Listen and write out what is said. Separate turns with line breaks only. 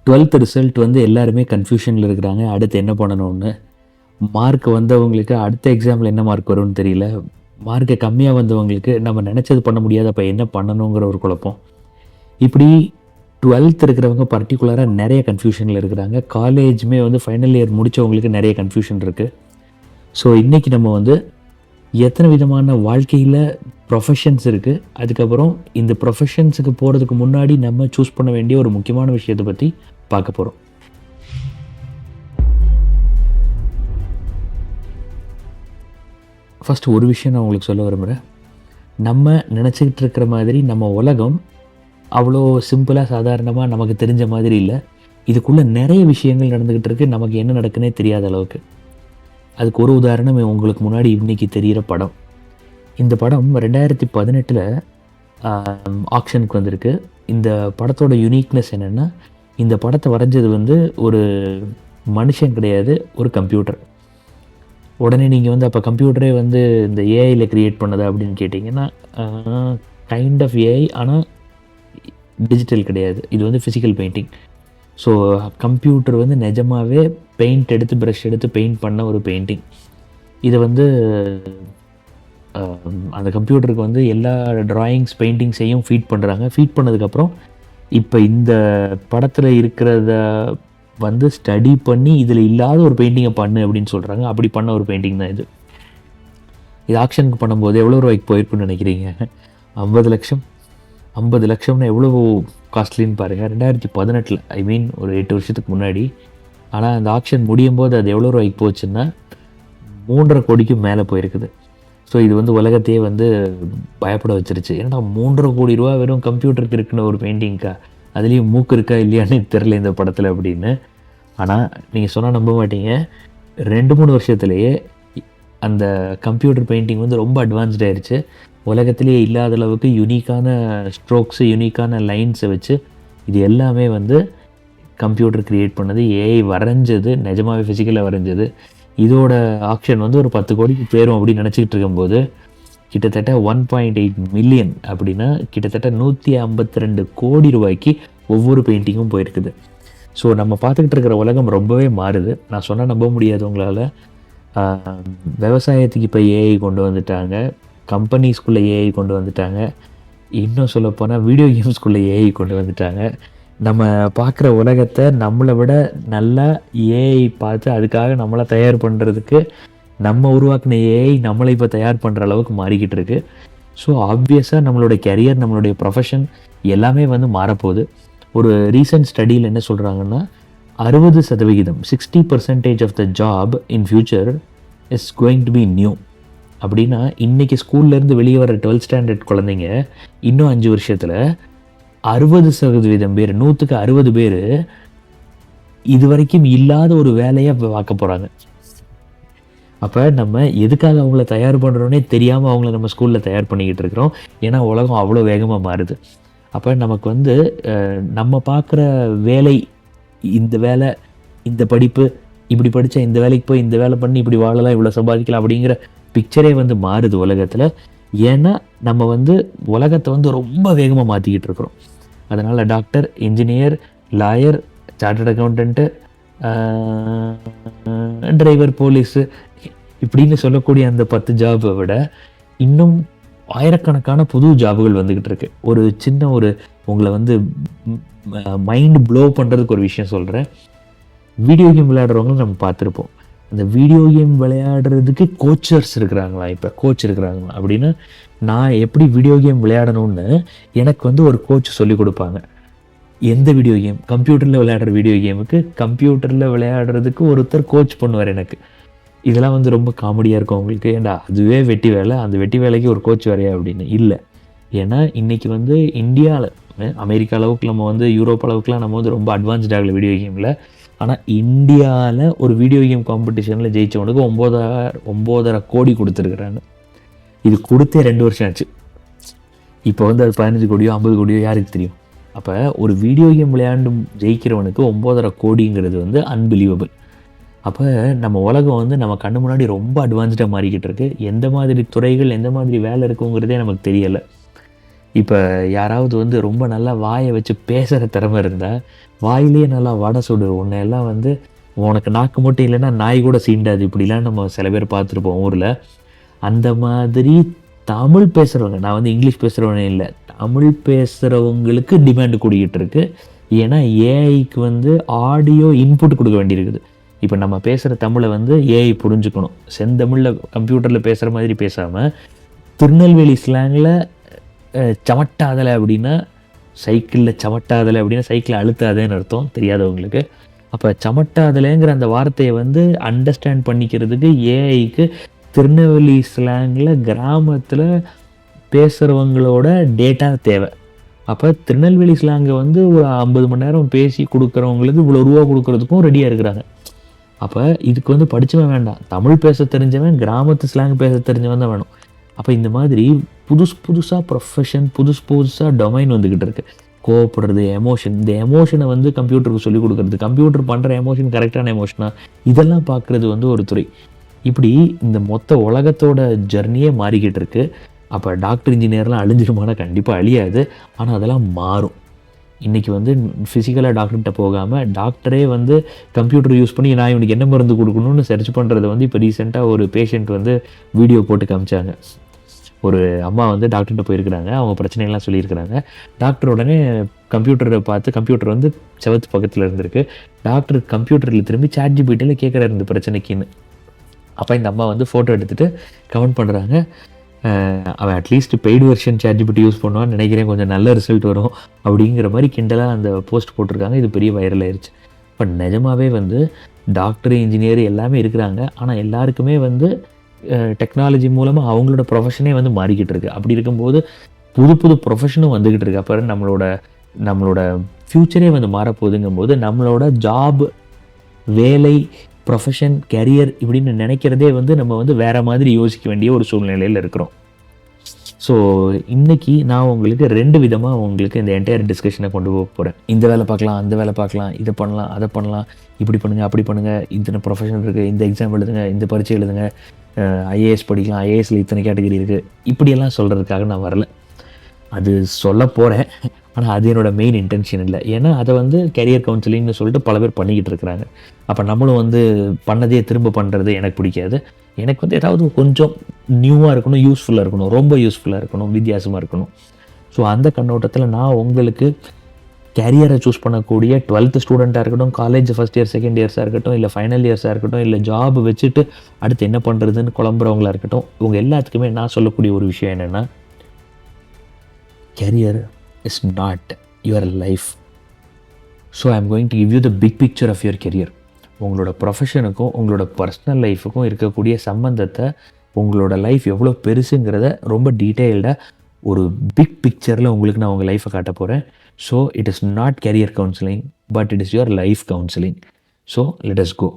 Twelfth result வந்து எல்லாருமே கன்ஃபியூஷனில் இருக்கிறாங்க. அடுத்து என்ன பண்ணணும்னு. மார்க் வந்தவங்களுக்கு அடுத்த எக்ஸாமில் என்ன மார்க் வரும்னு தெரியல. மார்க்கு கம்மியாக வந்தவங்களுக்கு நம்ம நினச்சது பண்ண முடியாது, அப்போ என்ன பண்ணணுங்கிற ஒரு குழப்பம். இப்படி டுவெல்த் இருக்கிறவங்க பர்டிகுலராக நிறைய கன்ஃபியூஷனில் இருக்கிறாங்க. காலேஜுமே வந்து ஃபைனல் இயர் முடித்தவங்களுக்கு நிறைய கன்ஃபியூஷன் இருக்குது. ஸோ இன்றைக்கி நம்ம வந்து எத்தனை விதமான வாழ்க்கையில் ப்ரொஃபஷன்ஸ் இருக்குது, அதுக்கப்புறம் இந்த ப்ரொஃபஷன்ஸுக்கு போகிறதுக்கு முன்னாடி நம்ம சூஸ் பண்ண வேண்டிய ஒரு முக்கியமான விஷயத்தை பற்றி பார்க்க போகிறோம். ஃபஸ்ட்டு ஒரு விஷயம் நான் உங்களுக்கு சொல்ல விரும்புகிறேன். நம்ம நினச்சிக்கிட்டு இருக்கிற மாதிரி நம்ம உலகம் அவ்வளோ சிம்பிளாக சாதாரணமாக நமக்கு தெரிஞ்ச மாதிரி இல்லை. இதுக்குள்ளே நிறைய விஷயங்கள் நடந்துக்கிட்டு இருக்குது, நமக்கு என்ன நடக்குன்னே தெரியாத அளவுக்கு. அதுக்கு ஒரு உதாரணம் உங்களுக்கு முன்னாடி இன்றைக்கி தெரிகிற படம். இந்த படம் 2018 ஆக்ஷனுக்கு வந்திருக்கு. இந்த படத்தோட யுனிக்னஸ் என்னென்னா, இந்த படத்தை வரைஞ்சது வந்து ஒரு மனுஷன் கிடையாது, ஒரு கம்ப்யூட்டர். உடனே நீங்கள் வந்து அப்போ கம்ப்யூட்டரே வந்து இந்த ஏஐயில் க்ரியேட் பண்ணதா அப்படின்னு கேட்டிங்கன்னா, கைண்ட் ஆஃப் ஏஐ, ஆனால் டிஜிட்டல் கிடையாது. இது வந்து ஃபிசிக்கல் பெயிண்டிங். ஸோ கம்ப்யூட்டர் வந்து நிஜமாகவே பெயிண்ட் எடுத்து ப்ரஷ் எடுத்து பெயிண்ட் பண்ண ஒரு பெயிண்டிங். இதை வந்து அந்த கம்ப்யூட்டருக்கு வந்து எல்லா ட்ராயிங்ஸ் பெயிண்டிங்ஸையும் ஃபீட் பண்ணுறாங்க. ஃபீட் பண்ணதுக்கப்புறம் இப்போ இந்த படத்தில் இருக்கிறத வந்து ஸ்டடி பண்ணி இதில் இல்லாத ஒரு பெயிண்டிங்கை பண்ணு அப்படின்னு சொல்கிறாங்க. அப்படி பண்ண ஒரு பெயிண்டிங் தான் இது. இது ஆக்ஷனுக்கு பண்ணும்போது எவ்வளோ ரூபாய்க்கு போயிருக்குன்னு நினைக்கிறீங்க? 50 லட்சம். 50 லட்சம்னா எவ்வளோ காஸ்ட்லின்னு பாருங்கள். 2018, ஐ மீன் ஒரு 8 வருஷத்துக்கு முன்னாடி. ஆனால் அந்த ஆக்ஷன் முடியும் போது அது எவ்வளோ ரூபாய்க்கு போச்சுன்னா 3.5 கோடிக்கும் மேலே போயிருக்குது. ஸோ இது வந்து உலகத்தையே வந்து பயப்பட வச்சிருச்சு. ஏன்னா 3.5 கோடி ரூபா வெறும் கம்ப்யூட்டருக்கு இருக்குன்னு ஒரு பெயிண்டிங்க்கா, அதுலேயும் மூக்கு இருக்கா இல்லையான்னு தெரில இந்த படத்தில் அப்படின்னு. ஆனால் நீங்கள் சொன்னால் நம்ப மாட்டீங்க, 2-3 வருஷத்துலேயே அந்த கம்ப்யூட்டர் பெயிண்டிங் வந்து ரொம்ப அட்வான்ஸ்ட் ஆயிடுச்சு. உலகத்திலேயே இல்லாத அளவுக்கு யூனிக்கான ஸ்ட்ரோக்ஸு, யூனிக்கான லைன்ஸை வச்சு இது எல்லாமே வந்து கம்ப்யூட்டர் க்ரியேட் பண்ணது, ஏஐ வரைஞ்சது, நிஜமாகவே ஃபிசிக்கலாக வரைஞ்சது. இதோட ஆக்ஷன் வந்து ஒரு 10 கோடிக்கு போயிரும் அப்படின்னு நினச்சிக்கிட்டு இருக்கும்போது கிட்டத்தட்ட 1.8 மில்லியன் அப்படின்னா கிட்டத்தட்ட 152 கோடி ரூபாய்க்கு ஒவ்வொரு பெயிண்டிங்கும் போயிருக்குது. ஸோ நம்ம பார்த்துக்கிட்டு இருக்கிற உலகம் ரொம்பவே மாறுது. நான் சொன்னால் நம்ப முடியாது உங்களால். விவசாயத்துக்கு இப்போ ஏஐ கொண்டு வந்துட்டாங்க, கம்பெனிஸ்குள்ளே ஏஐ கொண்டு வந்துட்டாங்க, இன்னும் சொல்லப்போனால் வீடியோ கேம்ஸ்குள்ளே ஏஐ கொண்டு வந்துட்டாங்க. நம்ம பார்க்குற உலகத்தை நம்மளை விட நல்லா ஏஐ பார்த்து அதுக்காக நம்மளை தயார் பண்ணுறதுக்கு நம்ம உருவாக்கின ஏஐ நம்மளை இப்போ தயார் பண்ணுற அளவுக்கு மாறிக்கிட்டு இருக்கு. ஸோ ஆப்வியஸாக நம்மளோட கெரியர், நம்மளுடைய ப்ரொஃபஷன் எல்லாமே வந்து மாறப்போகுது. ஒரு ரீசன்ட் ஸ்டடியில் என்ன சொல்கிறாங்கன்னா, 60%, 60% of the job in future is going to be new. அப்படின்னா இன்றைக்கி ஸ்கூல்லேருந்து வெளியே வர 12th ஸ்டாண்டர்ட் குழந்தைங்க இன்னும் 5 வருஷத்தில் 60% பேர், 100க்கு 60 பேர் இது வரைக்கும் இல்லாத ஒரு வேலையை பார்க்க போகிறாங்க. அப்போ நம்ம எதுக்காக அவங்கள தயார் பண்ணுறோன்னே தெரியாமல் அவங்கள நம்ம ஸ்கூலில் தயார் பண்ணிக்கிட்டு இருக்கிறோம். ஏன்னா உலகம் அவ்வளோ வேகமாக மாறுது. அப்போ நமக்கு வந்து நம்ம பார்க்குற வேலை, இந்த வேலை, இந்த படிப்பு, இப்படி படித்தா இந்த வேலைக்கு போய் இந்த வேலை பண்ணி இப்படி வாழலாம், இவ்வளோ சம்பாதிக்கலாம் அப்படிங்கிற பிக்சரே வந்து மாறுது உலகத்தில். ஏன்னா நம்ம வந்து உலகத்தை வந்து ரொம்ப வேகமாக மாற்றிக்கிட்டு இருக்கிறோம். அதனால் doctor, engineer, lawyer, chartered accountant, driver, police இப்படின்னு சொல்லக்கூடிய அந்த 10 ஜாபை விட இன்னும் ஆயிரக்கணக்கான புது ஜாபுகள் வந்துக்கிட்டு இருக்கு. ஒரு சின்ன ஒரு உங்களை வந்து மைண்ட் ப்ளோ பண்ணுறதுக்கு ஒரு விஷயம் சொல்கிறேன். வீடியோ கேம் விளையாடுறவங்களும் நம்ம பார்த்துருப்போம். அந்த வீடியோ கேம் விளையாடுறதுக்கு கோச்சர்ஸ் இருக்கிறாங்களா, இப்போ கோச் இருக்கிறாங்களா அப்படின்னா, நான் எப்படி வீடியோ கேம் விளையாடணும்னு எனக்கு வந்து ஒரு கோச் சொல்லிக் கொடுப்பாங்க. எந்த வீடியோ கேம்? கம்ப்யூட்டரில் விளையாடுற வீடியோ கேமுக்கு கம்ப்யூட்டரில் விளையாடுறதுக்கு ஒருத்தர் கோச் பண்ணுவார் எனக்கு. இதெல்லாம் வந்து ரொம்ப காமெடியாக இருக்கும் அவங்களுக்கு. ஏன்டா அதுவே வெட்டி வேலை, அந்த வெட்டி வேலைக்கு ஒரு கோச் வரையா அப்படின்னு. இல்லை, ஏன்னா இன்றைக்கி வந்து இந்தியாவில், அமெரிக்கா அளவுக்கு நம்ம வந்து யூரோப் அளவுக்குலாம் நம்ம வந்து ரொம்ப அட்வான்ஸ்ட் ஆகலை வீடியோ கேமில். ஆனால் இந்தியாவில் ஒரு வீடியோ கேம் காம்படிஷனில் ஜெயித்தவனுக்கு 9.5 கோடி கொடுத்துருக்குறாங்க. இது கொடுத்தே 2 வருஷம் ஆச்சு. இப்போ வந்து அது 15 கோடியோ 50 கோடியோ யாருக்கு தெரியும்? அப்போ ஒரு வீடியோ கேம் விளையாண்டு ஜெயிக்கிறவனுக்கு 9.5 கோடிங்கிறது வந்து அன்பிலீவபிள். அப்போ நம்ம உலகம் வந்து நம்ம கண்ணு முன்னாடி ரொம்ப அட்வான்ஸ்டாக மாறிக்கிட்டு இருக்கு. எந்த மாதிரி துறைகள், எந்த மாதிரி வேலை இருக்குங்கிறதே நமக்கு தெரியலை. இப்போ யாராவது வந்து ரொம்ப நல்லா வாயை வச்சு பேசுகிற திறமை இருந்தால் வாயிலேயே நல்லா வடை சுடு, உன்னை எல்லாம் வந்து உனக்கு நாக்கு மட்டும் இல்லைன்னா நாய் கூட சீண்டாது, இப்படிலாம் நம்ம சில பேர் பார்த்துருப்போம் ஊரில். அந்த மாதிரி தமிழ் பேசுகிறவங்க, நான் வந்து இங்கிலீஷ் பேசுகிறவனே இல்லை, தமிழ் பேசுகிறவங்களுக்கு டிமாண்டு கூடிக்கிட்டு இருக்கு. ஏன்னா ஏஐக்கு வந்து ஆடியோ இன்புட் கொடுக்க வேண்டியிருக்குது. இப்போ நம்ம பேசுகிற தமிழை வந்து ஏஐ புரிஞ்சுக்கணும். செந்தமிழில் கம்ப்யூட்டரில் பேசுகிற மாதிரி பேசாமல் திருநெல்வேலி ஸ்லாங்கில் சமட்டாதலை அப்படின்னா சைக்கிளில் சமட்டாதலை அப்படின்னா சைக்கிளை அழுத்தாதேன்னு அர்த்தம் தெரியாதவங்களுக்கு. அப்போ சமட்டாதலைங்கிற அந்த வார்த்தையை வந்து அண்டர்ஸ்டாண்ட் பண்ணிக்கிறதுக்கு ஏஐக்கு திருநெல்வேலி ஸ்லாங்கில் கிராமத்தில் பேசுகிறவங்களோட டேட்டா தேவை. அப்போ திருநெல்வேலி ஸ்லாங்கை வந்து ஒரு 50 மணி நேரம் பேசி கொடுக்குறவங்களுக்கு இவ்வளோ ரூபா கொடுக்குறதுக்கும் ரெடியாக இருக்கிறாங்க. அப்போ இதுக்கு வந்து படித்தவன் வேண்டாம், தமிழ் பேச தெரிஞ்சவன், கிராமத்து ஸ்லாங் பேச தெரிஞ்சவன் தான் வேணும். அப்போ இந்த மாதிரி புதுசாக ப்ரொஃபஷன், புதுசாக டொமைன் வந்துக்கிட்டு இருக்குது. கோவப்படுறது, எமோஷன், இந்த எமோஷனை வந்து கம்ப்யூட்டருக்கு சொல்லிக் கொடுக்குறது, கம்ப்யூட்டர் பண்ணுற எமோஷன் கரெக்டான எமோஷனா, இதெல்லாம் பார்க்குறது வந்து ஒரு துறை. இப்படி இந்த மொத்த உலகத்தோட ஜர்னியே மாறிக்கிட்டு இருக்குது. அப்போ டாக்டர் இன்ஜினியர்லாம் அழிஞ்சிருமானா கண்டிப்பாக அழியாது, ஆனால் அதெல்லாம் மாறும். இன்றைக்கி வந்து ஃபிசிக்கலாக டாக்டர்கிட்ட போகாமல் டாக்டரே வந்து கம்ப்யூட்டர் யூஸ் பண்ணி நான் இவனுக்கு என்ன மருந்து கொடுக்கணும்னு சர்ச் பண்ணுறது வந்து இப்போ ரீசெண்டாக ஒரு பேஷண்ட் வந்து வீடியோ போட்டு காமிச்சாங்க. ஒரு அம்மா வந்து டாக்டர்கிட்ட போயிருக்கிறாங்க, அவங்க பிரச்சனைகள்லாம் சொல்லியிருக்கிறாங்க. டாக்டர் உடனே கம்ப்யூட்டரை பார்த்து, கம்ப்யூட்டர் வந்து செவத்து பக்கத்தில் இருந்திருக்கு, டாக்டர் கம்ப்யூட்டரில் திரும்பி ChatGPTயில் கேட்குறாரு இந்த பிரச்சனைக்குன்னு. அப்போ இந்த அம்மா வந்து ஃபோட்டோ எடுத்துகிட்டு கமெண்ட் பண்ணுறாங்க, அவன் at least paid version ChatGPT use பண்ணுவான்னு நினைக்கிறேன், கொஞ்சம் நல்ல ரிசல்ட் வரும் அப்படிங்கிற மாதிரி கிண்டலாக அந்த போஸ்ட் போட்டிருக்காங்க. இது பெரிய வைரல் ஆயிடுச்சு. இப்போ நிஜமாகவே வந்து டாக்டர், இன்ஜினியர் எல்லாமே இருக்கிறாங்க, ஆனால் எல்லாருக்குமே வந்து டெக்னாலஜி மூலமாக அவங்களோட ப்ரொஃபஷனே வந்து மாறிக்கிட்டு இருக்குது. அப்படி இருக்கும்போது புது ப்ரொஃபஷனும் வந்துக்கிட்டு இருக்கு. அப்புறம் நம்மளோட ஃப்யூச்சரே வந்து மாறப்போகுதுங்கும்போது நம்மளோட ஜாப், வேலை, ப்ரொஃபஷன், கெரியர் இப்படின்னு நினைக்கிறதே வந்து நம்ம வந்து வேறு மாதிரி யோசிக்க வேண்டிய ஒரு சூழ்நிலையில் இருக்கிறோம். ஸோ இன்றைக்கி நான் உங்களுக்கு 2 விதமாக உங்களுக்கு இந்த என்டையர் டிஸ்கஷனை கொண்டு போக போகிறேன். இந்த வேலை பார்க்கலாம், அந்த வேலை பார்க்கலாம், இதை பண்ணலாம், அதை பண்ணலாம், இப்படி பண்ணுங்கள், அப்படி பண்ணுங்கள், இத்தனை ப்ரொஃபஷன் இருக்குது, இந்த எக்ஸாம் எழுதுங்க, இந்த பரீட்சை எழுதுங்க, ஐஏஎஸ் படிக்கலாம், ஐஏஎஸில் இத்தனை கேட்டகரி இருக்குது, இப்படியெல்லாம் சொல்கிறதுக்காக நான் வரல. அது சொல்ல போகிறேன், ஆனால் அது என்னோடய மெயின் இன்டென்ஷன் இல்லை. ஏன்னா அதை வந்து கெரியர் கவுன்சிலிங்னு சொல்லிட்டு பல பேர் பண்ணிக்கிட்டு இருக்கிறாங்க. அப்போ நம்மளும் வந்து பண்ணதே திரும்ப பண்ணுறது எனக்கு பிடிக்காது. எனக்கு வந்து ஏதாவது கொஞ்சம் நியூவாக இருக்கணும், யூஸ்ஃபுல்லாக இருக்கணும், ரொம்ப யூஸ்ஃபுல்லாக இருக்கணும், வித்தியாசமாக இருக்கணும். ஸோ அந்த கண்ணோட்டத்தில் நான் உங்களுக்கு கேரியரை சூஸ் பண்ணக்கூடிய 12th ஸ்டூடெண்ட்டாக இருக்கட்டும், காலேஜ் ஃபஸ்ட் இயர், செகண்ட் இயர்ஸாக இருக்கட்டும், இல்லை ஃபைனல் இயர்ஸாக இருக்கட்டும், இல்லை ஜாப் வச்சுட்டு அடுத்து என்ன பண்ணுறதுன்னு குழம்புறவங்களாக இருக்கட்டும், இவங்க எல்லாத்துக்குமே நான் சொல்லக்கூடிய ஒரு விஷயம் என்னென்னா, career is not your life. So I am going to give you the big picture of your career. உங்களோட ப்ரொஃபஷனுக்கும் உங்களோட பர்சனல் லைஃபுக்கும் இருக்கக்கூடிய சம்பந்தத்தை, உங்களோட லைஃப் எவ்வளோ பெருசுங்கிறத ரொம்ப டீட்டெயில்டாக ஒரு பிக் பிக்சரில் உங்களுக்கு நான் உங்கள் லைஃப்பை காட்ட போகிறேன். So it is not career counseling, but it is your life counseling. So let us go.